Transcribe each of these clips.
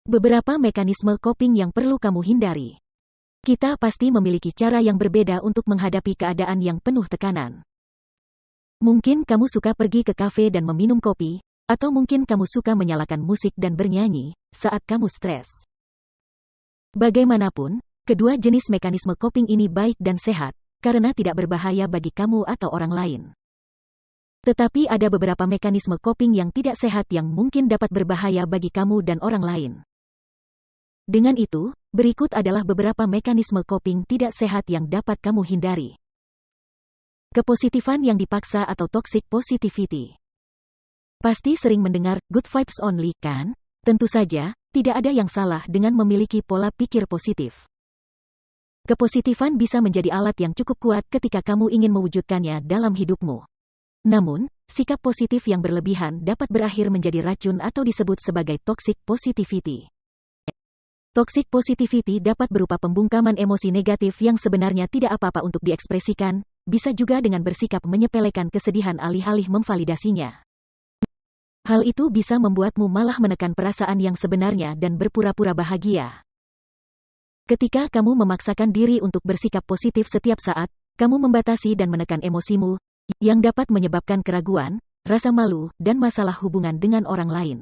Beberapa mekanisme coping yang perlu kamu hindari. Kita pasti memiliki cara yang berbeda untuk menghadapi keadaan yang penuh tekanan. Mungkin kamu suka pergi ke kafe dan meminum kopi, atau mungkin kamu suka menyalakan musik dan bernyanyi saat kamu stres. Bagaimanapun, kedua jenis mekanisme coping ini baik dan sehat, karena tidak berbahaya bagi kamu atau orang lain. Tetapi ada beberapa mekanisme coping yang tidak sehat yang mungkin dapat berbahaya bagi kamu dan orang lain. Dengan itu, berikut adalah beberapa mekanisme coping tidak sehat yang dapat kamu hindari. Kepositifan yang dipaksa atau toxic positivity. Pasti sering mendengar good vibes only, kan? Tentu saja, tidak ada yang salah dengan memiliki pola pikir positif. Kepositifan bisa menjadi alat yang cukup kuat ketika kamu ingin mewujudkannya dalam hidupmu. Namun, sikap positif yang berlebihan dapat berakhir menjadi racun atau disebut sebagai toxic positivity. Toxic positivity dapat berupa pembungkaman emosi negatif yang sebenarnya tidak apa-apa untuk diekspresikan, bisa juga dengan bersikap menyepelekan kesedihan alih-alih memvalidasinya. Hal itu bisa membuatmu malah menekan perasaan yang sebenarnya dan berpura-pura bahagia. Ketika kamu memaksakan diri untuk bersikap positif setiap saat, kamu membatasi dan menekan emosimu, yang dapat menyebabkan keraguan, rasa malu, dan masalah hubungan dengan orang lain.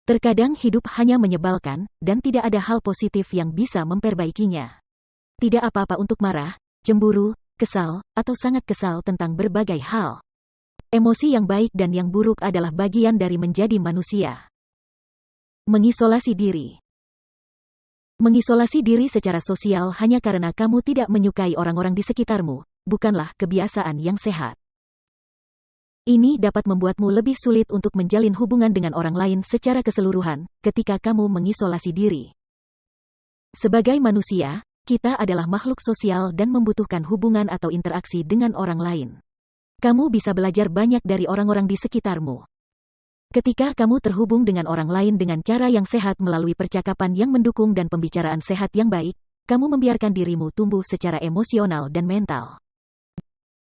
Terkadang hidup hanya menyebalkan, dan tidak ada hal positif yang bisa memperbaikinya. Tidak apa-apa untuk marah, cemburu, kesal, atau sangat kesal tentang berbagai hal. Emosi yang baik dan yang buruk adalah bagian dari menjadi manusia. Mengisolasi diri. Mengisolasi diri secara sosial hanya karena kamu tidak menyukai orang-orang di sekitarmu, bukanlah kebiasaan yang sehat. Ini dapat membuatmu lebih sulit untuk menjalin hubungan dengan orang lain secara keseluruhan ketika kamu mengisolasi diri. Sebagai manusia, kita adalah makhluk sosial dan membutuhkan hubungan atau interaksi dengan orang lain. Kamu bisa belajar banyak dari orang-orang di sekitarmu. Ketika kamu terhubung dengan orang lain dengan cara yang sehat melalui percakapan yang mendukung dan pembicaraan sehat yang baik, kamu membiarkan dirimu tumbuh secara emosional dan mental.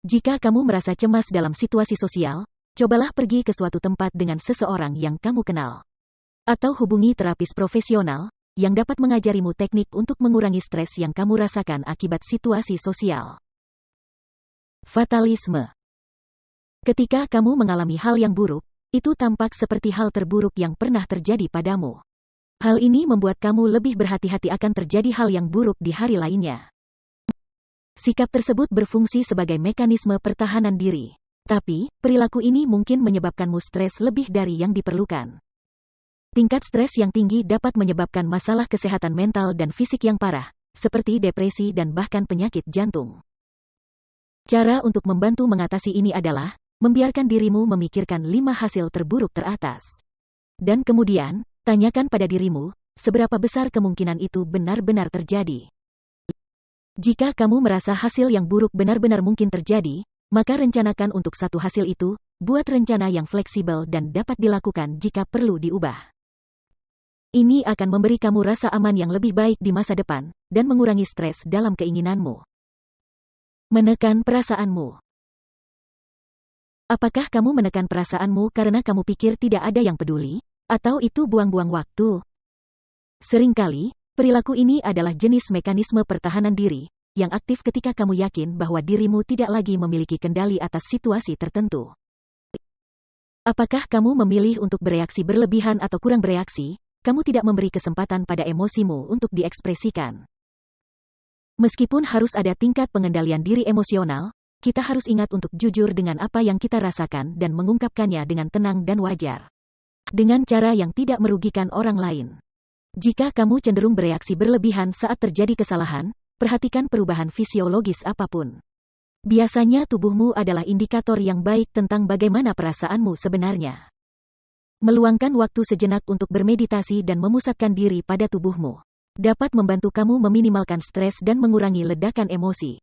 Jika kamu merasa cemas dalam situasi sosial, cobalah pergi ke suatu tempat dengan seseorang yang kamu kenal. Atau hubungi terapis profesional, yang dapat mengajarimu teknik untuk mengurangi stres yang kamu rasakan akibat situasi sosial. Fatalisme. Ketika kamu mengalami hal yang buruk, itu tampak seperti hal terburuk yang pernah terjadi padamu. Hal ini membuat kamu lebih berhati-hati akan terjadi hal yang buruk di hari lainnya. Sikap tersebut berfungsi sebagai mekanisme pertahanan diri. Tapi, perilaku ini mungkin menyebabkanmu stres lebih dari yang diperlukan. Tingkat stres yang tinggi dapat menyebabkan masalah kesehatan mental dan fisik yang parah, seperti depresi dan bahkan penyakit jantung. Cara untuk membantu mengatasi ini adalah, membiarkan dirimu memikirkan 5 hasil terburuk teratas. Dan kemudian, tanyakan pada dirimu, seberapa besar kemungkinan itu benar-benar terjadi. Jika kamu merasa hasil yang buruk benar-benar mungkin terjadi, maka rencanakan untuk satu hasil itu, buat rencana yang fleksibel dan dapat dilakukan jika perlu diubah. Ini akan memberi kamu rasa aman yang lebih baik di masa depan, dan mengurangi stres dalam keinginanmu. Menekan perasaanmu. Apakah kamu menekan perasaanmu karena kamu pikir tidak ada yang peduli, atau itu buang-buang waktu? Seringkali, perilaku ini adalah jenis mekanisme pertahanan diri, yang aktif ketika kamu yakin bahwa dirimu tidak lagi memiliki kendali atas situasi tertentu. Apakah kamu memilih untuk bereaksi berlebihan atau kurang bereaksi? Kamu tidak memberi kesempatan pada emosimu untuk diekspresikan. Meskipun harus ada tingkat pengendalian diri emosional, kita harus ingat untuk jujur dengan apa yang kita rasakan dan mengungkapkannya dengan tenang dan wajar. Dengan cara yang tidak merugikan orang lain. Jika kamu cenderung bereaksi berlebihan saat terjadi kesalahan, perhatikan perubahan fisiologis apapun. Biasanya tubuhmu adalah indikator yang baik tentang bagaimana perasaanmu sebenarnya. Meluangkan waktu sejenak untuk bermeditasi dan memusatkan diri pada tubuhmu dapat membantu kamu meminimalkan stres dan mengurangi ledakan emosi.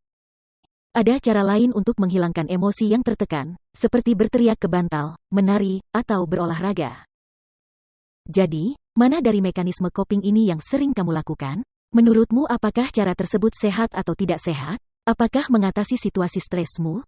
Ada cara lain untuk menghilangkan emosi yang tertekan, seperti berteriak ke bantal, menari, atau berolahraga. Jadi, mana dari mekanisme coping ini yang sering kamu lakukan? Menurutmu apakah cara tersebut sehat atau tidak sehat? Apakah mengatasi situasi stresmu?